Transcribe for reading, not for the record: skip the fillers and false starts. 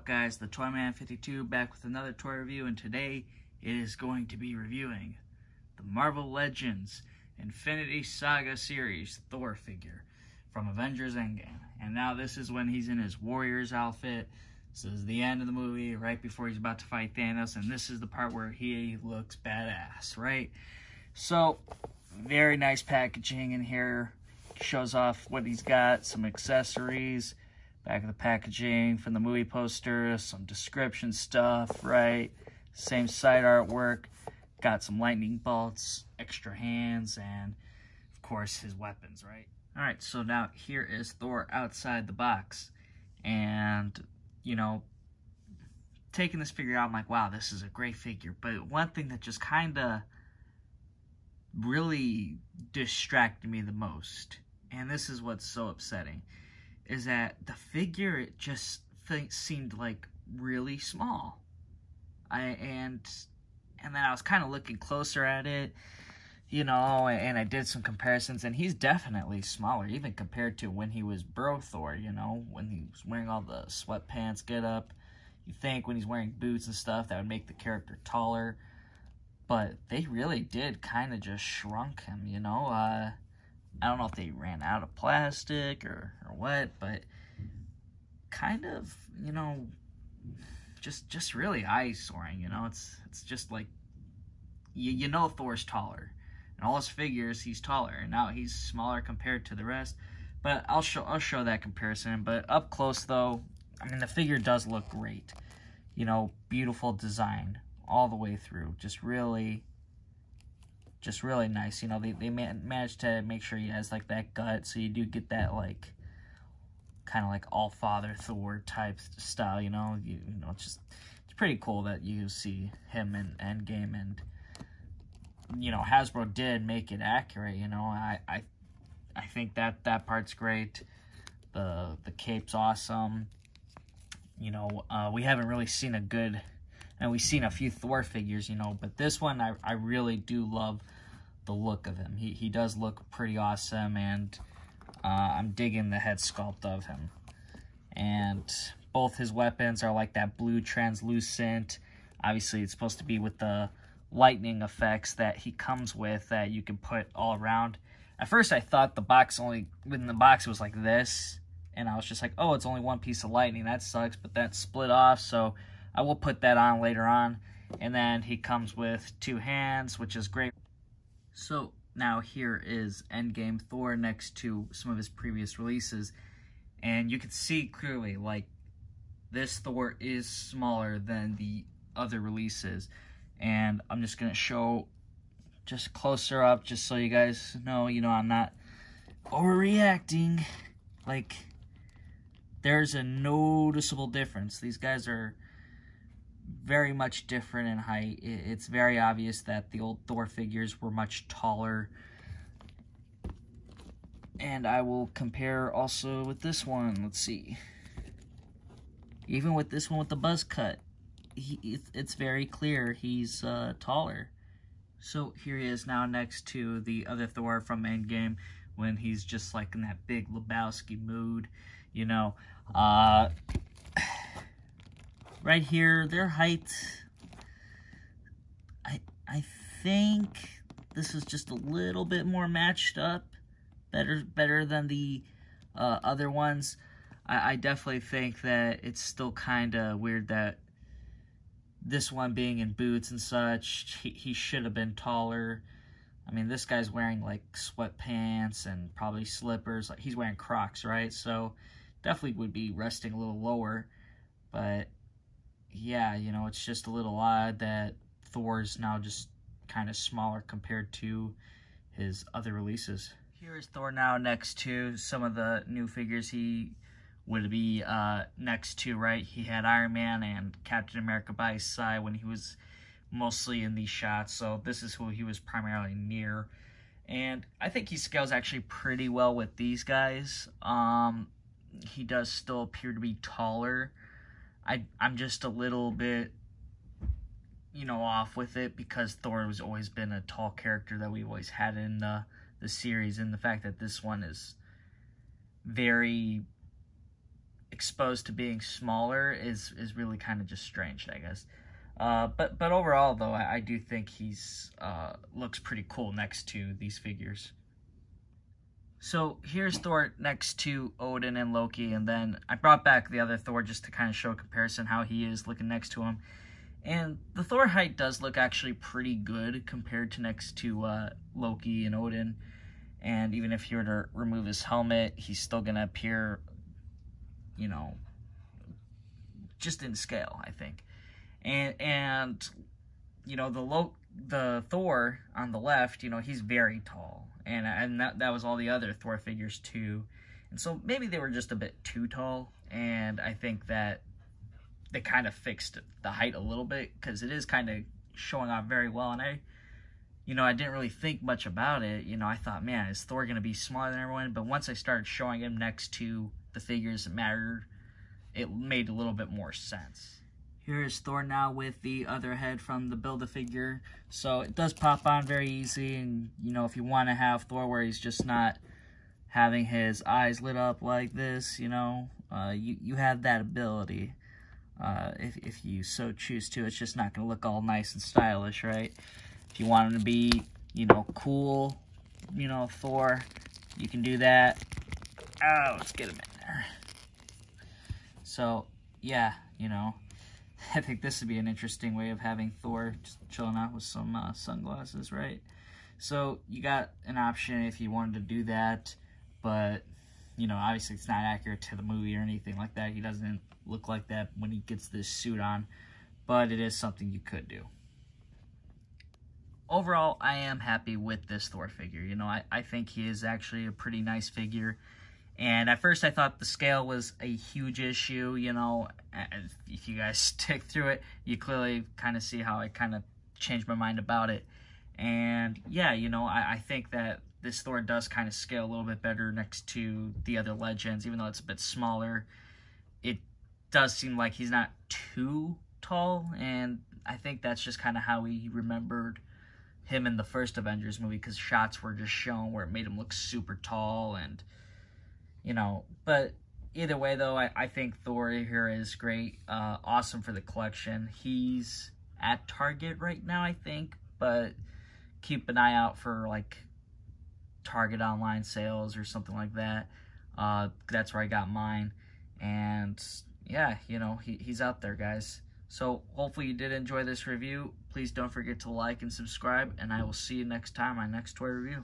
up, guys? The Toyman52 back with another toy review, and today it is going to be reviewing the Marvel Legends Infinity Saga series Thor figure from Avengers Endgame. And now this is when he's in his Warriors outfit. This is the end of the movie, right before he's about to fight Thanos, and this is the part where he looks badass, right? So, very nice packaging in here. Shows off what he's got, some accessories. Back of the packaging from the movie poster, some description stuff, right? Same side artwork. Got some lightning bolts, extra hands, and of course his weapons, right? Alright, so now here is Thor outside the box. And, you know, taking this figure out, I'm like, wow, this is a great figure. But one thing that just kind of really distracted me the most, and this is what's so upsetting, is that the figure, it just seemed like really small. And then I was kind of looking closer at it, you know, and I did some comparisons, and he's definitely smaller, even compared to when he was Bro Thor, you know, when he was wearing all the sweatpants get up. You think when he's wearing boots and stuff, that would make the character taller, but they really did kind of just shrunk him, you know. I don't know if they ran out of plastic or what, but kind of, you know, just really eye-soring, you know. It's just like, you know Thor's taller. In all his figures, he's taller, and now he's smaller compared to the rest. But I'll show that comparison. But up close, though, I mean, the figure does look great. You know, beautiful design all the way through. Just really nice. You know, they managed to make sure he has like that gut, so you do get that like kind of like All-Father Thor type style. You know, you know, it's pretty cool that you see him in Endgame, and you know, Hasbro did make it accurate. You know, I think that part's great. The cape's awesome. You know, we haven't really seen a good. And we've seen a few Thor figures, you know, but this one, I really do love the look of him. He does look pretty awesome, and I'm digging the head sculpt of him. And both his weapons are like that blue translucent. Obviously, it's supposed to be with the lightning effects that he comes with that you can put all around. At first, I thought within the box it was like this, and I was just like, oh, it's only one piece of lightning. That sucks, but that split off, so I will put that on later on. And then he comes with two hands, which is great. So now here is Endgame Thor next to some of his previous releases. And you can see clearly, like, this Thor is smaller than the other releases. And I'm just going to show just closer up, just so you guys know, you know, I'm not overreacting. Like, there's a noticeable difference. These guys are very much different in height. It's very obvious that the old Thor figures were much taller. And I will compare also with this one. Let's see. Even with this one with the buzz cut, it's very clear he's taller. So here he is now next to the other Thor from Endgame, when he's just like in that big Lebowski mood, you know. Right here, their height, I think this is just a little bit more matched up, better than the other ones. I definitely think that it's still kind of weird that this one being in boots and such, he should have been taller. I mean, this guy's wearing like sweatpants and probably slippers. Like, he's wearing Crocs, right? So definitely would be resting a little lower, but yeah, you know, it's just a little odd that Thor's now just kind of smaller compared to his other releases. Here is Thor now next to some of the new figures he would be next to, right? He had Iron Man and Captain America by his side when he was mostly in these shots, so this is who he was primarily near. And I think he scales actually pretty well with these guys. He does still appear to be taller. I'm just a little bit, you know, off with it, because Thor has always been a tall character that we've always had in the series, and the fact that this one is exposed to being smaller is really kind of just strange, I guess. But overall, though, I do think he's looks pretty cool next to these figures. So here's Thor next to Odin and Loki, and then I brought back the other Thor just to kind of show a comparison how he is looking next to him. And the Thor height does look actually pretty good compared to next to Loki and Odin. And even if you were to remove his helmet, he's still going to appear, you know, just in scale, I think. And you know, the Thor on the left, you know, he's very tall. And that was all the other Thor figures too. And so maybe they were just a bit too tall. And I think that they kind of fixed the height a little bit, because it is kind of showing off very well. And I didn't really think much about it. You know, I thought, man, is Thor going to be smaller than everyone? But once I started showing him next to the figures that mattered, it made a little bit more sense. Here is Thor now with the other head from the Build-A-Figure. So it does pop on very easy, and, you know, if you want to have Thor where he's just not having his eyes lit up like this, you know, you have that ability. If you so choose to. It's just not going to look all nice and stylish, right? If you want him to be, you know, cool, you know, Thor, you can do that. Oh, let's get him in there. So, yeah, you know, I think this would be an interesting way of having Thor just chilling out with some sunglasses, right? So you got an option if you wanted to do that, but, you know, obviously it's not accurate to the movie or anything like that. He doesn't look like that when he gets this suit on, but it is something you could do. Overall, I am happy with this Thor figure. You know, I think he is actually a pretty nice figure. And at first I thought the scale was a huge issue, you know. If you guys stick through it, you clearly kind of see how I kind of changed my mind about it. And yeah, you know, I think that this Thor does kind of scale a little bit better next to the other Legends, even though it's a bit smaller. It does seem like he's not too tall, and I think that's just kind of how we remembered him in the first Avengers movie, because shots were just shown where it made him look super tall, and you know, but either way, though, I think Thor here is great. Awesome for the collection. He's at Target right now, I think, but keep an eye out for, like, Target online sales or something like that. That's where I got mine. And, yeah, you know, he's out there, guys. So, hopefully you did enjoy this review. Please don't forget to like and subscribe, and I will see you next time on my next toy review.